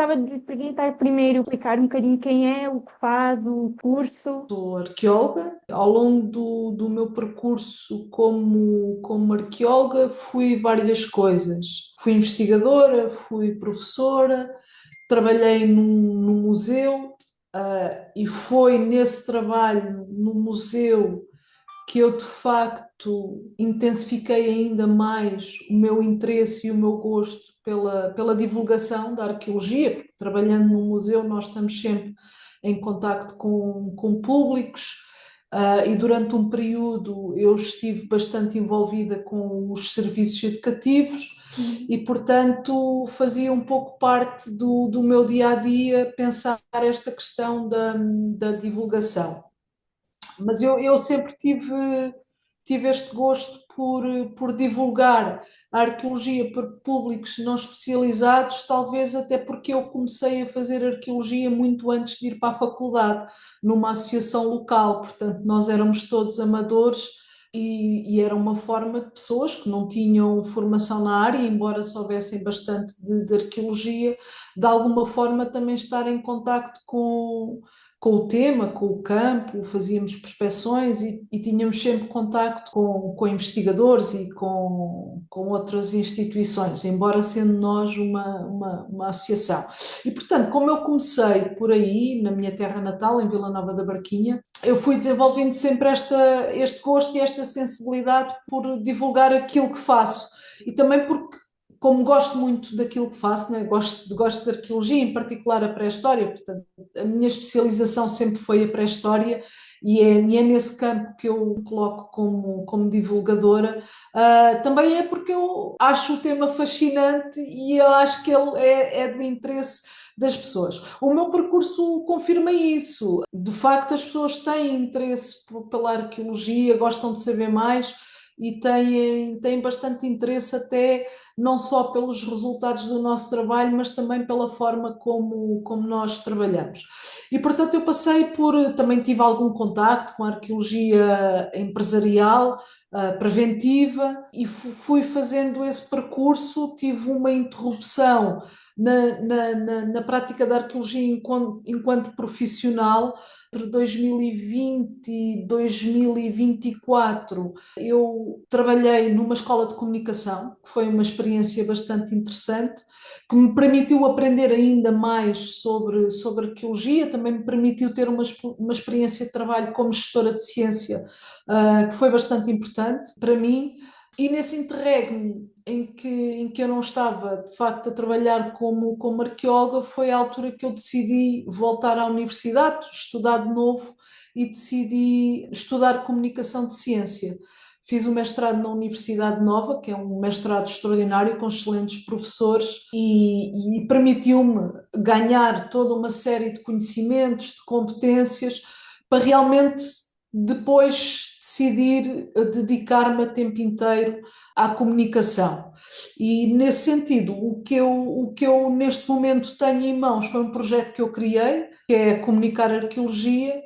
gostava de perguntar primeiro, explicar um bocadinho quem é, o que faz, o curso. Sou arqueóloga. Ao longo do meu percurso como arqueóloga, fui várias coisas. Fui investigadora, fui professora, trabalhei num museu, e foi nesse trabalho no museu que eu de facto intensifiquei ainda mais o meu interesse e o meu gosto pela divulgação da arqueologia, porque trabalhando no museu nós estamos sempre em contacto com públicos, e durante um período eu estive bastante envolvida com os serviços educativos Uhum. e, portanto, fazia um pouco parte do meu dia a dia pensar esta questão da divulgação. Mas eu sempre tive este gosto por divulgar a arqueologia para públicos não especializados, talvez até porque eu comecei a fazer arqueologia muito antes de ir para a faculdade, numa associação local, portanto, nós éramos todos amadores. E era uma forma de pessoas que não tinham formação na área, embora soubessem bastante de arqueologia, de alguma forma também estar em contacto com o tema, com o campo, fazíamos prospeções e tínhamos sempre contacto com investigadores e com outras instituições, embora sendo nós uma associação. E, portanto, como eu comecei por aí, na minha terra natal, em Vila Nova da Barquinha, eu fui desenvolvendo sempre este gosto e esta sensibilidade por divulgar aquilo que faço. E também porque como gosto muito daquilo que faço, né? Gosto de arqueologia, em particular a pré-história, portanto, a minha especialização sempre foi a pré-história e é nesse campo que eu me coloco como divulgadora. Também é porque eu acho o tema fascinante e eu acho que ele é do interesse das pessoas. O meu percurso confirma isso. De facto, as pessoas têm interesse pela arqueologia, gostam de saber mais e têm bastante interesse até não só pelos resultados do nosso trabalho, mas também pela forma como nós trabalhamos. E, portanto, eu passei também tive algum contacto com a arqueologia empresarial, preventiva, e fui fazendo esse percurso, tive uma interrupção na prática da arqueologia enquanto profissional, entre 2020 e 2024, eu trabalhei numa escola de comunicação, que foi uma experiência bastante interessante, que me permitiu aprender ainda mais sobre arqueologia, também me permitiu ter uma experiência de trabalho como gestora de ciência, que foi bastante importante para mim. E nesse interregno em que eu não estava, de facto, a trabalhar como arqueóloga, foi a altura que eu decidi voltar à universidade, estudar de novo e decidi estudar comunicação de ciência. Fiz o mestrado na Universidade Nova, que é um mestrado extraordinário, com excelentes professores, e permitiu-me ganhar toda uma série de conhecimentos, de competências, para realmente depois decidir dedicar-me a tempo inteiro à comunicação. E nesse sentido, o que eu neste momento tenho em mãos foi um projeto que eu criei, que é Comunicar Arqueologia,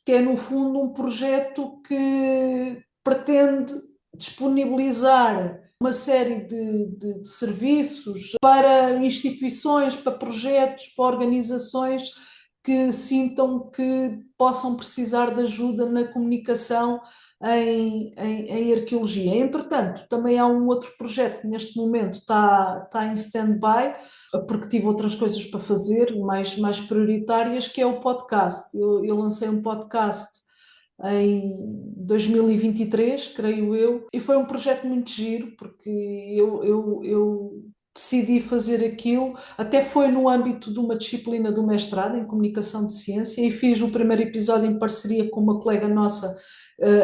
que é no fundo um projeto que pretende disponibilizar uma série de serviços para instituições, para projetos, para organizações que sintam que possam precisar de ajuda na comunicação em arqueologia. Entretanto, também há um outro projeto que neste momento está em stand-by, porque tive outras coisas para fazer, mais prioritárias, que é o podcast. Eu lancei um podcast em 2023, creio eu, e foi um projeto muito giro, porque eu decidi fazer aquilo, até foi no âmbito de uma disciplina do mestrado em Comunicação de Ciência, e fiz o primeiro episódio em parceria com uma colega nossa,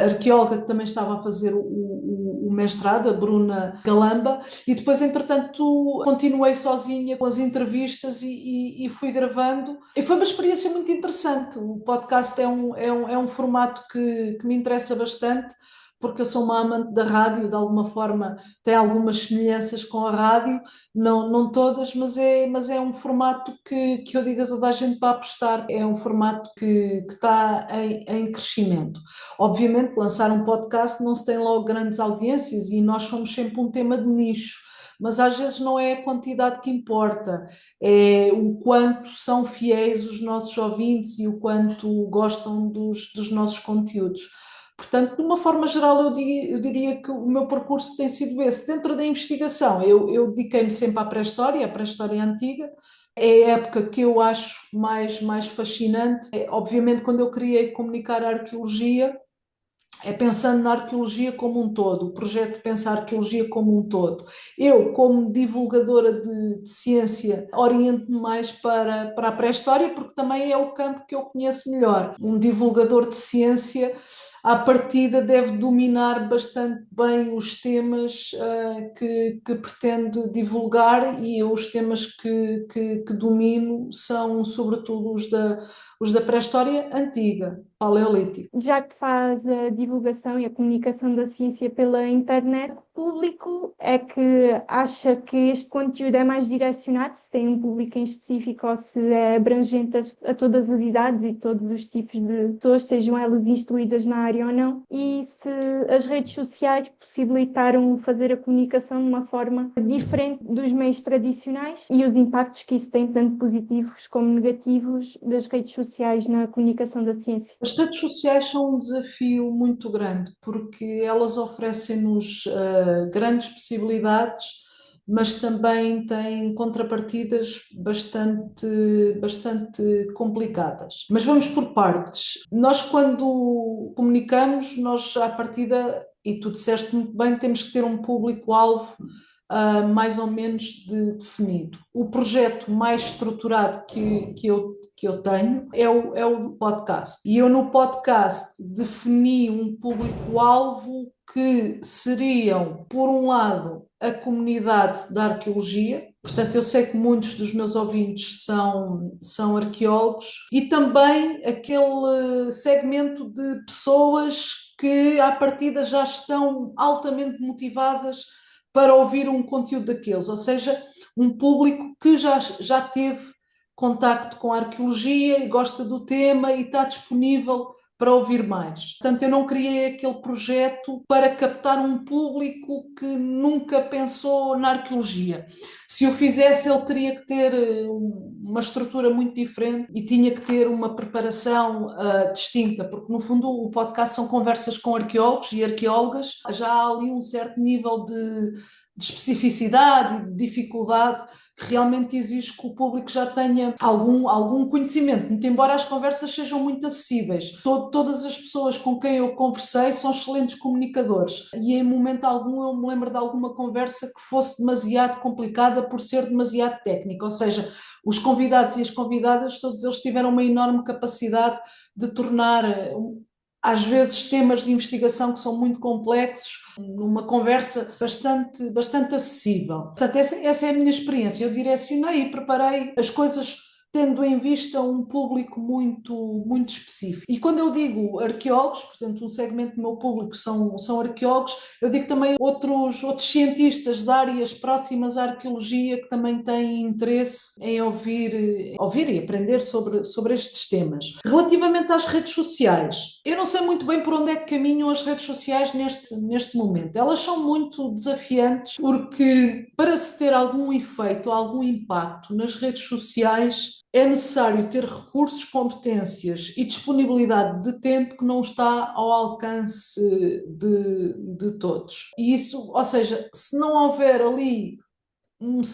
arqueóloga, que também estava a fazer o mestrado, a Bruna Galamba, e depois, entretanto, continuei sozinha com as entrevistas e fui gravando. E foi uma experiência muito interessante. O podcast é um formato que me interessa bastante, porque eu sou uma amante da rádio, de alguma forma tem algumas semelhanças com a rádio, não todas, mas é um formato que eu digo a toda a gente para apostar. É um formato que está em crescimento. Obviamente, lançar um podcast não se tem logo grandes audiências e nós somos sempre um tema de nicho, mas às vezes não é a quantidade que importa, é o quanto são fiéis os nossos ouvintes e o quanto gostam dos nossos conteúdos. Portanto, de uma forma geral, eu diria que o meu percurso tem sido esse. Dentro da investigação, eu dediquei-me sempre à pré-história antiga. É a época que eu acho mais fascinante. Obviamente, quando eu queria comunicar a arqueologia, é pensando na arqueologia como um todo, o projeto pensa a arqueologia como um todo. Eu, como divulgadora de ciência, oriento-me mais para a pré-história, porque também é o campo que eu conheço melhor. Um divulgador de ciência, à partida, deve dominar bastante bem os temas que pretende divulgar, e os temas que domino são, sobretudo, os da pré-história antiga, paleolítico. Já que faz a divulgação e a comunicação da ciência pela internet, o público é que acha que este conteúdo é mais direcionado, se tem um público em específico ou se é abrangente a todas as idades e todos os tipos de pessoas, sejam elas instruídas na área ou não, e se as redes sociais possibilitaram fazer a comunicação de uma forma diferente dos meios tradicionais e os impactos que isso tem, tanto positivos como negativos, das redes sociais na comunicação da ciência. As redes sociais são um desafio muito grande, porque elas oferecem-nos grandes possibilidades, mas também têm contrapartidas bastante complicadas. Mas vamos por partes. Nós, quando comunicamos, nós, à partida, e tu disseste muito bem, temos que ter um público-alvo mais ou menos definido. O projeto mais estruturado que eu tenho é o podcast. E eu no podcast defini um público-alvo que seriam, por um lado, a comunidade da arqueologia. Portanto, eu sei que muitos dos meus ouvintes são arqueólogos, e também aquele segmento de pessoas que, à partida, já estão altamente motivadas para ouvir um conteúdo daqueles, ou seja, um público que já teve contacto com a arqueologia e gosta do tema e está disponível para ouvir mais. Portanto, eu não criei aquele projeto para captar um público que nunca pensou na arqueologia. Se o fizesse, ele teria que ter uma estrutura muito diferente e tinha que ter uma preparação distinta, porque no fundo o podcast são conversas com arqueólogos e arqueólogas, já há ali um certo nível de especificidade e de dificuldade que realmente exige que o público já tenha algum conhecimento, muito embora as conversas sejam muito acessíveis. Todas as pessoas com quem eu conversei são excelentes comunicadores, e em momento algum eu me lembro de alguma conversa que fosse demasiado complicada por ser demasiado técnica, ou seja, os convidados e as convidadas, todos eles tiveram uma enorme capacidade de tornar às vezes temas de investigação que são muito complexos, numa conversa bastante acessível. Portanto, essa é a minha experiência. Eu direcionei e preparei as coisas tendo em vista um público muito específico. E quando eu digo arqueólogos, portanto, um segmento do meu público são arqueólogos, eu digo também outros cientistas de áreas próximas à arqueologia que também têm interesse em ouvir e aprender sobre estes temas. Relativamente às redes sociais, eu não sei muito bem por onde é que caminham as redes sociais neste momento. Elas são muito desafiantes porque, para se ter algum efeito, algum impacto nas redes sociais, é necessário ter recursos, competências e disponibilidade de tempo que não está ao alcance de todos. E isso, ou seja, se não houver ali uma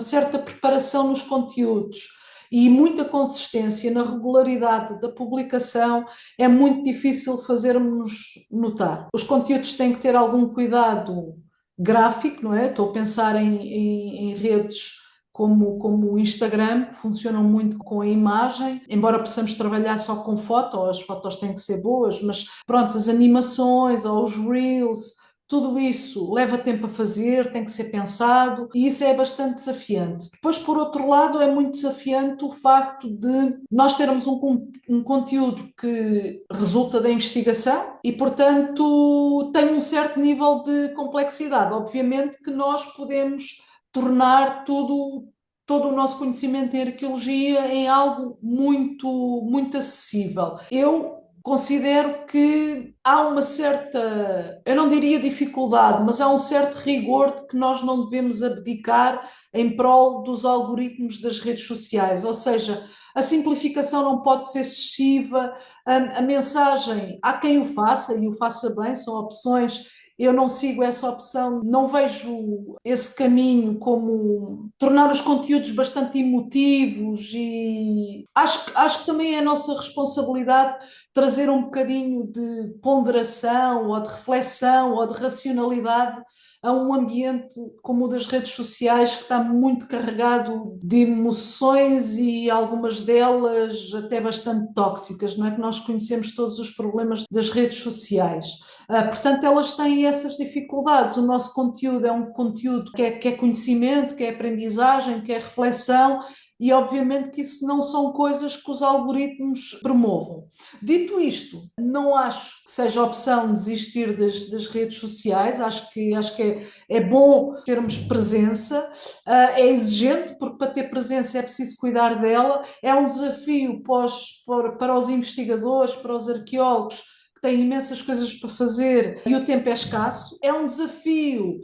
certa preparação nos conteúdos e muita consistência na regularidade da publicação, é muito difícil fazermos notar. Os conteúdos têm que ter algum cuidado gráfico, não é? Estou a pensar em redes como o Instagram, que funcionam muito com a imagem, embora possamos trabalhar só com foto, as fotos têm que ser boas, mas pronto, as animações ou os reels, tudo isso leva tempo a fazer, tem que ser pensado, e isso é bastante desafiante. Depois, por outro lado, é muito desafiante o facto de nós termos um conteúdo que resulta da investigação e, portanto, tem um certo nível de complexidade. Obviamente que nós podemos tornar todo o nosso conhecimento em arqueologia em algo muito acessível. Eu considero que há uma certa, eu não diria dificuldade, mas há um certo rigor de que nós não devemos abdicar em prol dos algoritmos das redes sociais, ou seja, a simplificação não pode ser excessiva, a mensagem, há quem o faça e o faça bem, são opções. Eu não sigo essa opção, não vejo esse caminho como tornar os conteúdos bastante emotivos e acho que também é a nossa responsabilidade trazer um bocadinho de ponderação ou de reflexão ou de racionalidade a um ambiente como o das redes sociais que está muito carregado de emoções e algumas delas até bastante tóxicas, não é que nós conhecemos todos os problemas das redes sociais. Portanto, elas têm essas dificuldades. O nosso conteúdo é um conteúdo que é conhecimento, que é aprendizagem, que é reflexão, e obviamente que isso não são coisas que os algoritmos promovam. Dito isto, não acho que seja opção desistir das redes sociais, acho que é bom termos presença, é exigente, porque para ter presença é preciso cuidar dela, é um desafio para os investigadores, para os arqueólogos, que têm imensas coisas para fazer e o tempo é escasso. É um desafio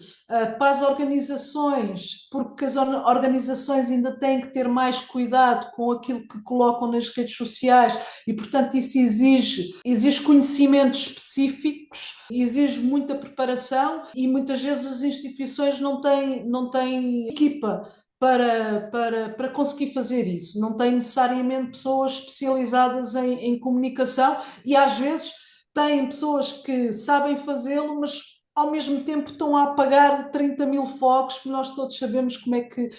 para as organizações, porque as organizações ainda têm que ter mais cuidado com aquilo que colocam nas redes sociais e, portanto, isso exige conhecimentos específicos, exige muita preparação e muitas vezes as instituições não têm equipa para conseguir fazer isso. Não tem necessariamente pessoas especializadas em comunicação e às vezes têm pessoas que sabem fazê-lo, mas ao mesmo tempo estão a apagar 30 mil fogos, porque nós todos sabemos como é que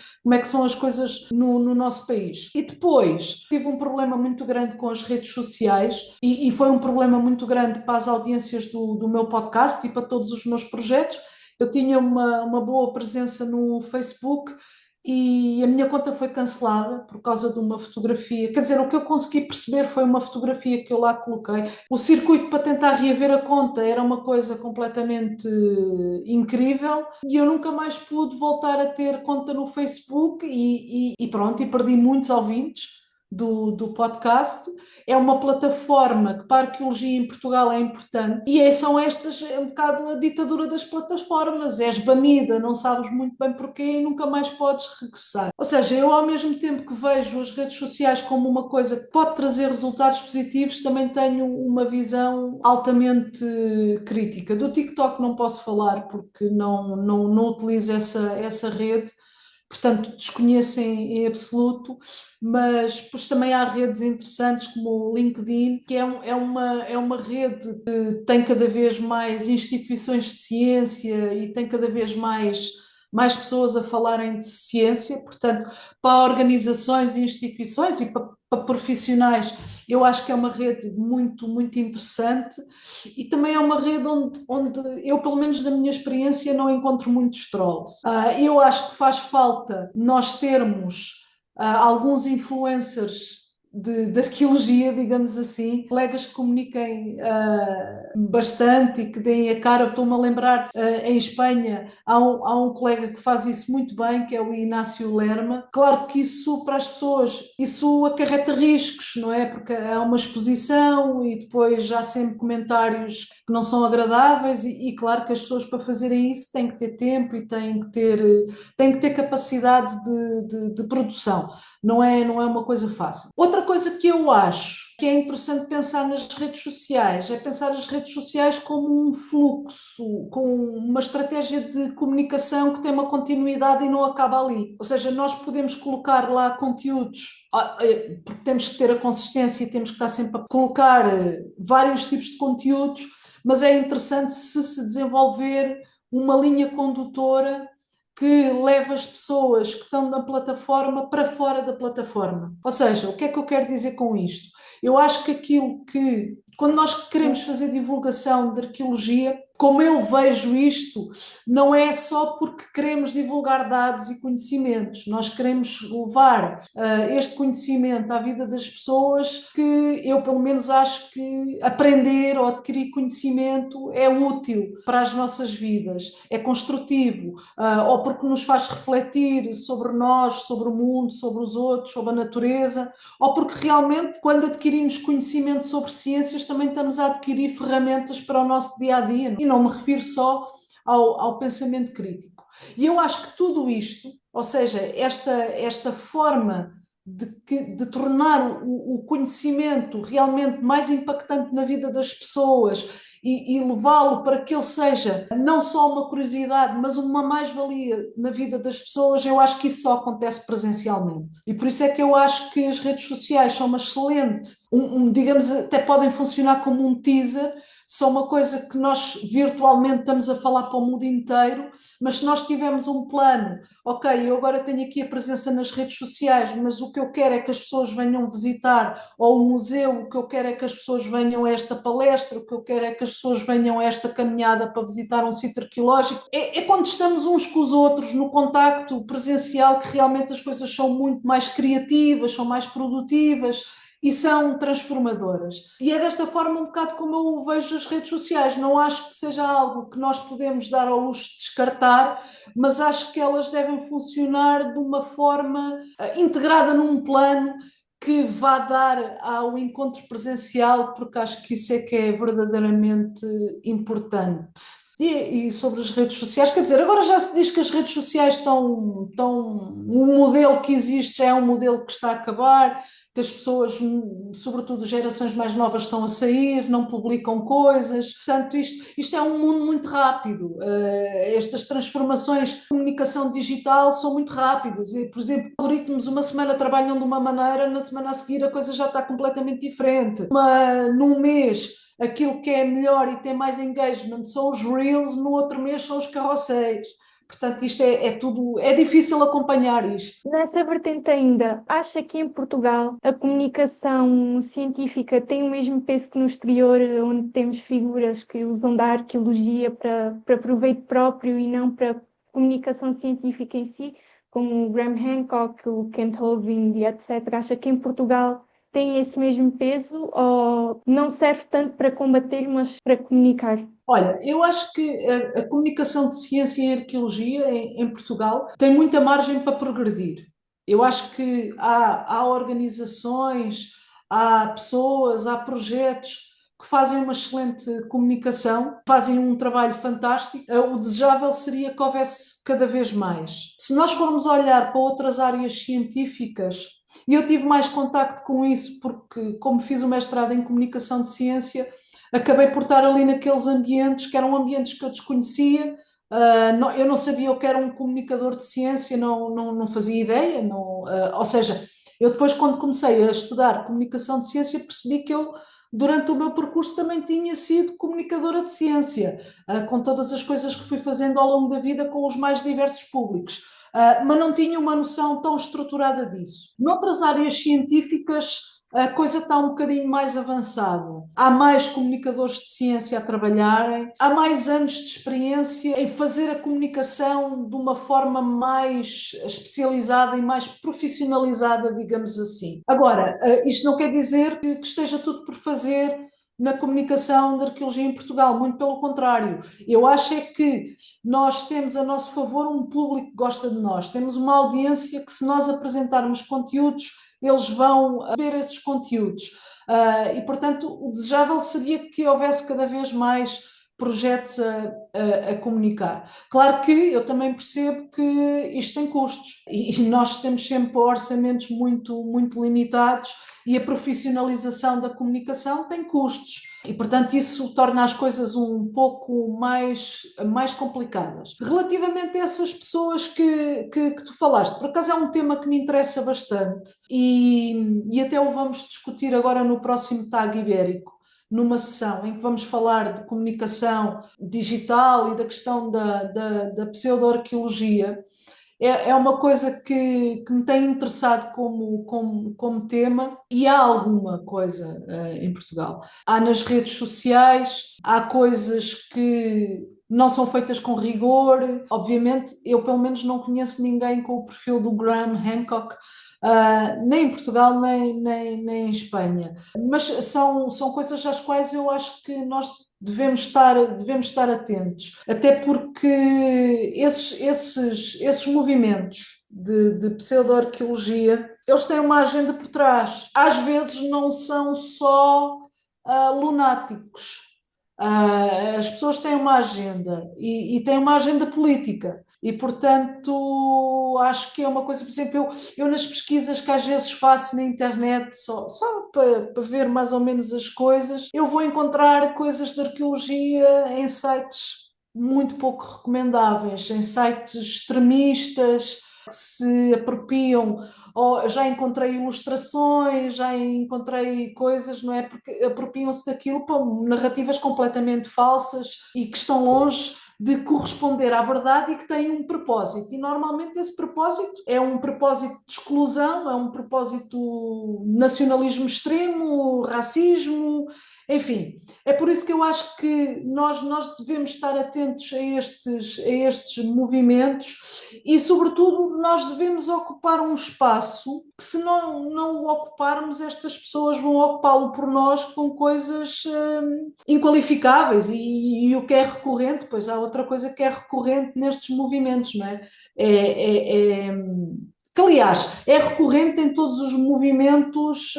são as coisas no nosso país. E depois tive um problema muito grande com as redes sociais e foi um problema muito grande para as audiências do meu podcast e para todos os meus projetos. Eu tinha uma boa presença no Facebook e a minha conta foi cancelada por causa de uma fotografia. Quer dizer, o que eu consegui perceber foi uma fotografia que eu lá coloquei. O circuito para tentar reaver a conta era uma coisa completamente incrível e eu nunca mais pude voltar a ter conta no Facebook e pronto, e perdi muitos ouvintes do podcast. É uma plataforma que para a arqueologia em Portugal é importante e são estas, é um bocado a ditadura das plataformas, és banida, não sabes muito bem porquê e nunca mais podes regressar. Ou seja, eu ao mesmo tempo que vejo as redes sociais como uma coisa que pode trazer resultados positivos, também tenho uma visão altamente crítica. Do TikTok não posso falar porque não utilizo essa rede, portanto desconheço em absoluto, mas depois também há redes interessantes como o LinkedIn, que é uma rede que tem cada vez mais instituições de ciência e tem cada vez mais pessoas a falarem de ciência, portanto, para organizações e instituições e para profissionais, eu acho que é uma rede muito, muito interessante e também é uma rede onde eu, pelo menos da minha experiência, não encontro muitos trolls. Eu acho que faz falta nós termos alguns influencers de arqueologia, digamos assim, colegas que comuniquem bastante e que deem a cara. Estou-me a lembrar, em Espanha, há um colega que faz isso muito bem, que é o Inácio Lerma. Claro que isso, para as pessoas, isso acarreta riscos, não é? Porque há uma exposição e depois há sempre comentários que não são agradáveis e claro que as pessoas para fazerem isso têm que ter tempo e têm que ter capacidade de produção. Não é uma coisa fácil. Outra coisa que eu acho que é interessante pensar nas redes sociais é pensar as redes sociais como um fluxo, com uma estratégia de comunicação que tem uma continuidade e não acaba ali. Ou seja, nós podemos colocar lá conteúdos, porque temos que ter a consistência e temos que estar sempre a colocar vários tipos de conteúdos, mas é interessante se desenvolver uma linha condutora que leva as pessoas que estão na plataforma para fora da plataforma. Ou seja, o que é que eu quero dizer com isto? Eu acho que quando nós queremos fazer divulgação de arqueologia, como eu vejo isto, não é só porque queremos divulgar dados e conhecimentos, nós queremos levar este conhecimento à vida das pessoas, que eu pelo menos acho que aprender ou adquirir conhecimento é útil para as nossas vidas, é construtivo, ou porque nos faz refletir sobre nós, sobre o mundo, sobre os outros, sobre a natureza, ou porque realmente quando adquirimos conhecimento sobre ciências também estamos a adquirir ferramentas para o nosso dia-a-dia. E não me refiro só ao pensamento crítico. E eu acho que tudo isto, ou seja, esta forma de tornar o conhecimento realmente mais impactante na vida das pessoas e levá-lo para que ele seja não só uma curiosidade, mas uma mais-valia na vida das pessoas, eu acho que isso só acontece presencialmente. E por isso é que eu acho que as redes sociais são uma excelente, digamos, até podem funcionar como um teaser, são uma coisa que nós virtualmente estamos a falar para o mundo inteiro, mas se nós tivermos um plano, ok, eu agora tenho aqui a presença nas redes sociais, mas o que eu quero é que as pessoas venham visitar ou o museu, o que eu quero é que as pessoas venham a esta palestra, o que eu quero é que as pessoas venham a esta caminhada para visitar um sítio arqueológico. É quando estamos uns com os outros no contacto presencial que realmente as coisas são muito mais criativas, são mais produtivas e são transformadoras. E é desta forma um bocado como eu vejo as redes sociais. Não acho que seja algo que nós podemos dar ao luxo de descartar, mas acho que elas devem funcionar de uma forma integrada num plano que vá dar ao encontro presencial, porque acho que isso é que é verdadeiramente importante. E sobre as redes sociais, quer dizer, agora já se diz que as redes sociais o modelo que existe já é um modelo que está a acabar, que as pessoas, sobretudo gerações mais novas, estão a sair, não publicam coisas. Portanto, isto é um mundo muito rápido. Estas transformações de comunicação digital são muito rápidas. E, por exemplo, algoritmos uma semana trabalham de uma maneira, na semana a seguir a coisa já está completamente diferente. Num mês aquilo que é melhor e tem mais engagement são os Reels, no outro mês são os carrosséis. Portanto, isto é tudo, é difícil acompanhar isto. Nessa vertente ainda, acha que em Portugal a comunicação científica tem o mesmo peso que no exterior, onde temos figuras que usam da arqueologia para proveito próprio e não para comunicação científica em si, como o Graham Hancock, o Kent Hovind e etc. Acha que em Portugal tem esse mesmo peso ou não serve tanto para combater, mas para comunicar? Olha, eu acho que a comunicação de ciência e arqueologia em Portugal tem muita margem para progredir. Eu acho que há organizações, há pessoas, há projetos que fazem uma excelente comunicação, fazem um trabalho fantástico. O desejável seria que houvesse cada vez mais. Se nós formos olhar para outras áreas científicas, e eu tive mais contacto com isso porque, como fiz o mestrado em comunicação de ciência, acabei por estar ali naqueles ambientes que eram ambientes que eu desconhecia. Eu não sabia o que era um comunicador de ciência, não fazia ideia. Ou seja, eu depois, quando comecei a estudar comunicação de ciência, percebi que eu, durante o meu percurso, também tinha sido comunicadora de ciência, com todas as coisas que fui fazendo ao longo da vida com os mais diversos públicos. Mas não tinha uma noção tão estruturada disso. Noutras áreas científicas, a coisa está um bocadinho mais avançada. Há mais comunicadores de ciência a trabalharem, há mais anos de experiência em fazer a comunicação de uma forma mais especializada e mais profissionalizada, digamos assim. Agora, isto não quer dizer que esteja tudo por fazer na comunicação da arqueologia em Portugal, muito pelo contrário. Eu acho é que nós temos a nosso favor um público que gosta de nós, temos uma audiência que, se nós apresentarmos conteúdos, eles vão ver esses conteúdos. E, portanto, o desejável seria que houvesse cada vez mais projetos a comunicar. Claro que eu também percebo que isto tem custos e nós temos sempre orçamentos muito limitados e a profissionalização da comunicação tem custos. E, portanto, isso torna as coisas um pouco mais complicadas. Relativamente a essas pessoas que tu falaste, por acaso é um tema que me interessa bastante e até o vamos discutir agora no próximo TAG Ibérico, numa sessão em que vamos falar de comunicação digital e da questão da pseudo-arqueologia. é uma coisa que me tem interessado como tema, e há alguma coisa em Portugal. Há nas redes sociais, há coisas que não são feitas com rigor. Obviamente, eu pelo menos não conheço ninguém com o perfil do Graham Hancock, nem em Portugal, nem em Espanha. Mas são coisas às quais eu acho que nós devemos estar atentos, até porque esses movimentos de pseudo-arqueologia, eles têm uma agenda por trás. Às vezes não são só lunáticos. As pessoas têm uma agenda e têm uma agenda política. E, portanto, acho que é uma coisa, por exemplo, eu nas pesquisas que às vezes faço na internet, só para ver mais ou menos as coisas, eu vou encontrar coisas de arqueologia em sites muito pouco recomendáveis, em sites extremistas que se apropriam. Já encontrei ilustrações, já encontrei coisas, não é? Porque apropriam-se daquilo para narrativas completamente falsas e que estão longe de corresponder à verdade e que têm um propósito. E normalmente esse propósito é um propósito de exclusão, é um propósito de nacionalismo extremo, racismo, enfim. É por isso que eu acho que nós devemos estar atentos a estes movimentos e, sobretudo, nós devemos ocupar um espaço que, se não o ocuparmos, estas pessoas vão ocupá-lo por nós com coisas inqualificáveis. E o que é recorrente, pois há outra coisa que é recorrente nestes movimentos, não é? Que, aliás, é recorrente em todos os movimentos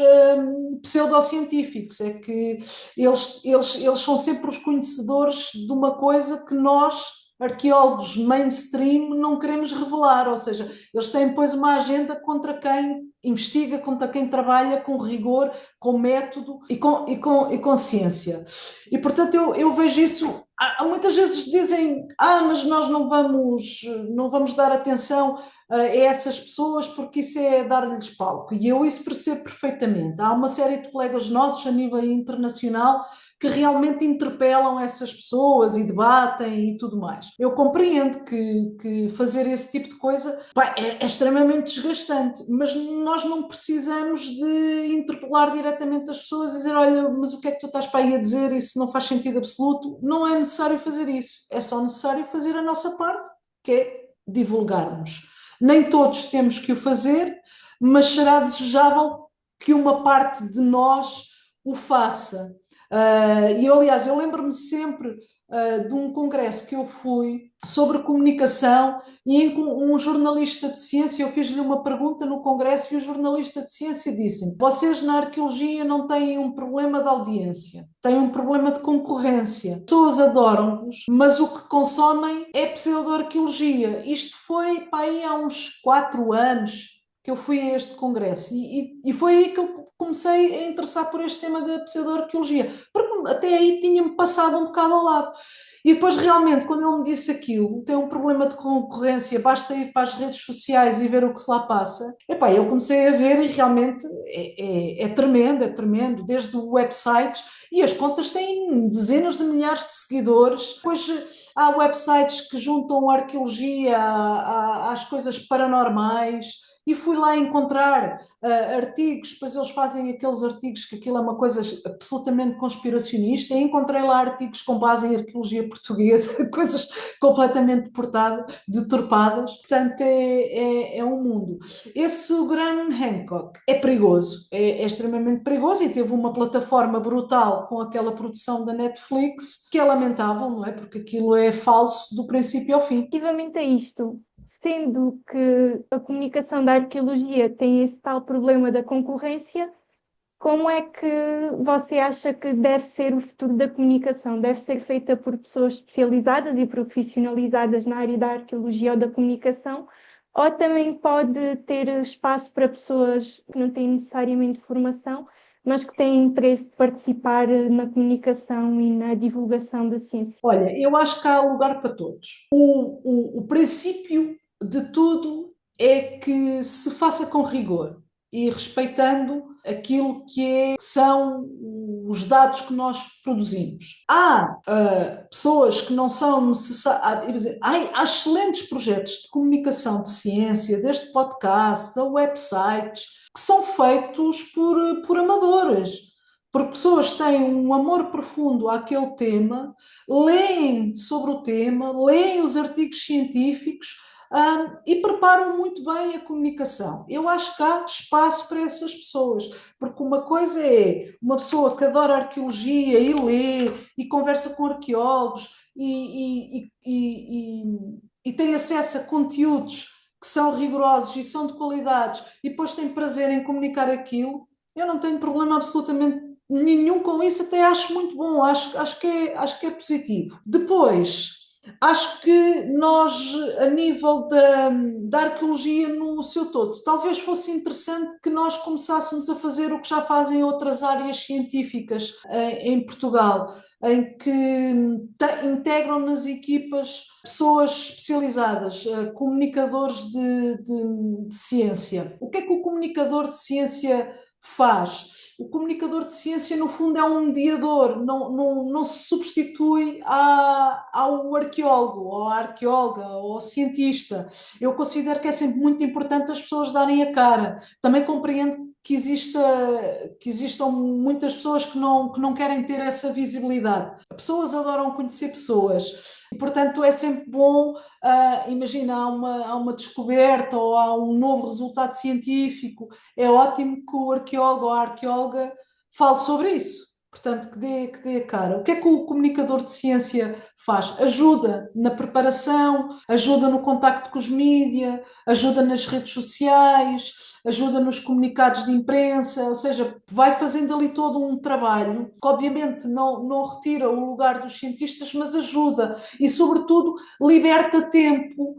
pseudocientíficos, é que eles são sempre os conhecedores de uma coisa que nós, arqueólogos mainstream, não queremos revelar, ou seja, eles têm depois uma agenda contra quem investiga, contra quem trabalha com rigor, com método e com ciência. E, portanto, eu vejo isso. Muitas vezes dizem, mas nós não vamos dar atenção a essas pessoas porque isso é dar-lhes palco. E eu isso percebo perfeitamente. Há uma série de colegas nossos a nível internacional que realmente interpelam essas pessoas e debatem e tudo mais. Eu compreendo que fazer esse tipo de coisa é extremamente desgastante, mas nós não precisamos de interpelar diretamente as pessoas e dizer, olha, mas o que é que tu estás para aí a dizer? Isso não faz sentido absoluto. Não é necessário fazer isso. É só necessário fazer a nossa parte, que é divulgarmos. Nem todos temos que o fazer, mas será desejável que uma parte de nós o faça. Aliás, eu lembro-me sempre de um congresso que eu fui sobre comunicação e em que um jornalista de ciência, eu fiz-lhe uma pergunta no congresso e o jornalista de ciência disse-me: vocês na arqueologia não têm um problema de audiência, têm um problema de concorrência. As pessoas adoram-vos, mas o que consomem é pseudo-arqueologia. Isto foi para aí há uns 4 anos que eu fui a este congresso e foi aí que eu comecei a interessar por este tema da pseudo-arqueologia, porque até aí tinha-me passado um bocado ao lado. E depois, realmente, quando ele me disse aquilo, tem um problema de concorrência, basta ir para as redes sociais e ver o que se lá passa. Epá, eu comecei a ver e realmente é tremendo, é tremendo, desde websites, e as contas têm dezenas de milhares de seguidores. Depois há websites que juntam a arqueologia às coisas paranormais. E fui lá encontrar artigos, depois eles fazem aqueles artigos que aquilo é uma coisa absolutamente conspiracionista, e encontrei lá artigos com base em arqueologia portuguesa, coisas completamente deturpadas, portanto é um mundo. Esse Graham Hancock é perigoso, é extremamente perigoso, e teve uma plataforma brutal com aquela produção da Netflix, que é lamentável, não é? Porque aquilo é falso do princípio ao fim. Relativamente a isto, sendo que a comunicação da arqueologia tem esse tal problema da concorrência, como é que você acha que deve ser o futuro da comunicação? Deve ser feita por pessoas especializadas e profissionalizadas na área da arqueologia ou da comunicação, ou também pode ter espaço para pessoas que não têm necessariamente formação, mas que têm interesse de participar na comunicação e na divulgação da ciência? Olha, eu acho que há lugar para todos. O princípio de tudo é que se faça com rigor e respeitando aquilo que são os dados que nós produzimos. Há pessoas que não são necessárias. Há excelentes projetos de comunicação de ciência, desde podcasts a websites, que são feitos por amadores. Porque pessoas têm um amor profundo àquele tema, leem sobre o tema, leem os artigos científicos, e preparam muito bem a comunicação. Eu acho que há espaço para essas pessoas, porque uma coisa é uma pessoa que adora arqueologia e lê e conversa com arqueólogos e tem acesso a conteúdos que são rigorosos e são de qualidade e depois tem prazer em comunicar aquilo. Eu não tenho problema absolutamente nenhum com isso, até acho muito bom, acho que é positivo. Depois, acho que nós, a nível da arqueologia no seu todo, talvez fosse interessante que nós começássemos a fazer o que já fazem outras áreas científicas em Portugal, em que integram nas equipas pessoas especializadas, comunicadores de ciência. O que é que o comunicador de ciência faz? O comunicador de ciência, no fundo, é um mediador, não se substitui ao arqueólogo, ou à arqueóloga, ou ao cientista. Eu considero que é sempre muito importante as pessoas darem a cara. Também compreendo que existam muitas pessoas que não querem ter essa visibilidade. Pessoas adoram conhecer pessoas e, portanto, é sempre bom. Imagina, há uma descoberta ou há um novo resultado científico, é ótimo que o arqueólogo ou a arqueóloga fale sobre isso. Portanto, que dê a cara. O que é que o comunicador de ciência faz? Ajuda na preparação, ajuda no contacto com os mídias, ajuda nas redes sociais, ajuda nos comunicados de imprensa, ou seja, vai fazendo ali todo um trabalho que obviamente não retira o lugar dos cientistas, mas ajuda e, sobretudo, liberta tempo,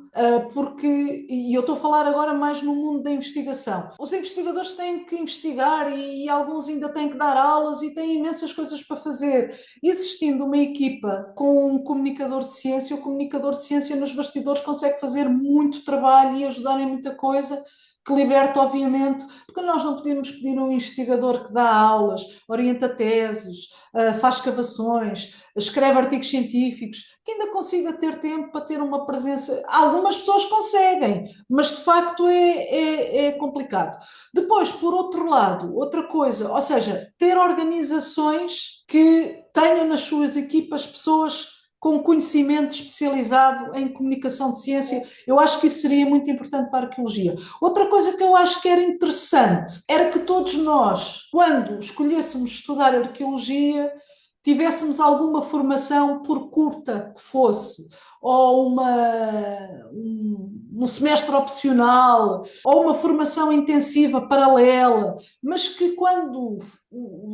porque, e eu estou a falar agora mais no mundo da investigação, os investigadores têm que investigar e alguns ainda têm que dar aulas e têm imensas coisas para fazer. Existindo uma equipa com um comunicador de ciência, o comunicador de ciência nos bastidores consegue fazer muito trabalho e ajudar em muita coisa, que liberta, obviamente, porque nós não podemos pedir a um investigador que dá aulas, orienta teses, faz escavações, escreve artigos científicos, que ainda consiga ter tempo para ter uma presença. Algumas pessoas conseguem, mas de facto é complicado. Depois, por outro lado, outra coisa, ou seja, ter organizações que tenham nas suas equipas pessoas com conhecimento especializado em comunicação de ciência, eu acho que isso seria muito importante para a arqueologia. Outra coisa que eu acho que era interessante era que todos nós, quando escolhêssemos estudar arqueologia, tivéssemos alguma formação, por curta que fosse, ou um semestre opcional, ou uma formação intensiva paralela, mas que quando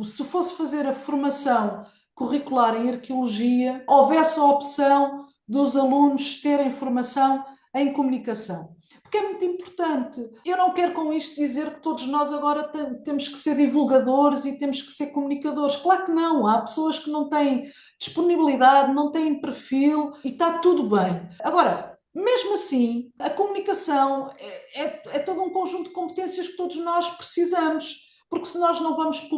se fosse fazer a formação curricular em arqueologia, houvesse a opção dos alunos terem formação em comunicação. Porque é muito importante. Eu não quero com isto dizer que todos nós agora temos que ser divulgadores e temos que ser comunicadores. Claro que não. Há pessoas que não têm disponibilidade, não têm perfil e está tudo bem. Agora, mesmo assim, a comunicação é todo um conjunto de competências que todos nós precisamos. Porque se nós não vamos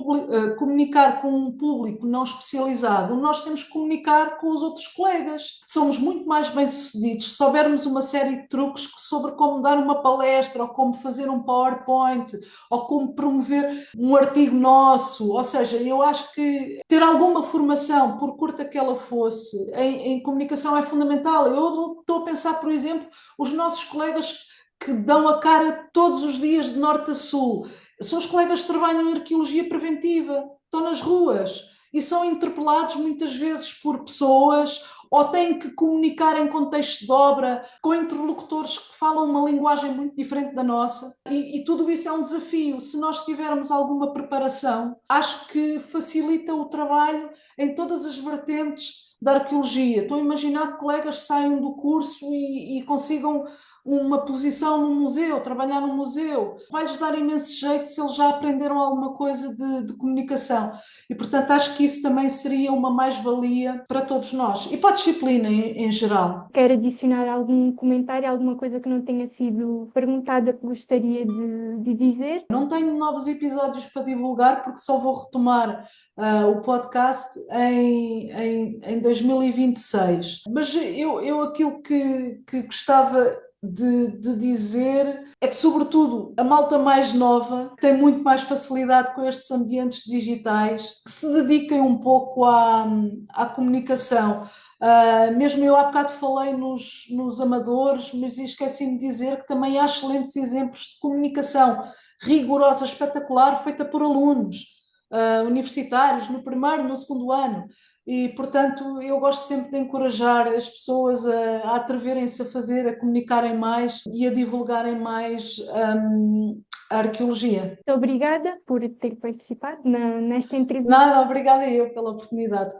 comunicar com um público não especializado, nós temos que comunicar com os outros colegas. Somos muito mais bem-sucedidos se soubermos uma série de truques sobre como dar uma palestra, ou como fazer um PowerPoint, ou como promover um artigo nosso. Ou seja, eu acho que ter alguma formação, por curta que ela fosse, em comunicação é fundamental. Eu estou a pensar, por exemplo, os nossos colegas que dão a cara todos os dias de norte a sul. São os colegas que trabalham em arqueologia preventiva, estão nas ruas e são interpelados muitas vezes por pessoas ou têm que comunicar em contexto de obra com interlocutores que falam uma linguagem muito diferente da nossa e tudo isso é um desafio. Se nós tivermos alguma preparação, acho que facilita o trabalho em todas as vertentes da arqueologia. Estou a imaginar que colegas saiam do curso e consigam uma posição no museu, trabalhar no museu. Vai-lhes dar imenso jeito se eles já aprenderam alguma coisa de comunicação. E, portanto, acho que isso também seria uma mais-valia para todos nós e para a disciplina em geral. Quer adicionar algum comentário, alguma coisa que não tenha sido perguntada que gostaria de dizer? Não tenho novos episódios para divulgar porque só vou retomar o podcast em 2026. Mas eu aquilo que gostava de dizer é que, sobretudo, a malta mais nova que tem muito mais facilidade com estes ambientes digitais, que se dediquem um pouco à comunicação. Mesmo eu há bocado falei nos amadores, mas esqueci-me de dizer que também há excelentes exemplos de comunicação rigorosa, espetacular, feita por alunos universitários no primeiro, no segundo ano. E, portanto, eu gosto sempre de encorajar as pessoas a atreverem-se a fazer, a comunicarem mais e a divulgarem mais a arqueologia. Muito obrigada por ter participado nesta entrevista. Nada, obrigada eu pela oportunidade.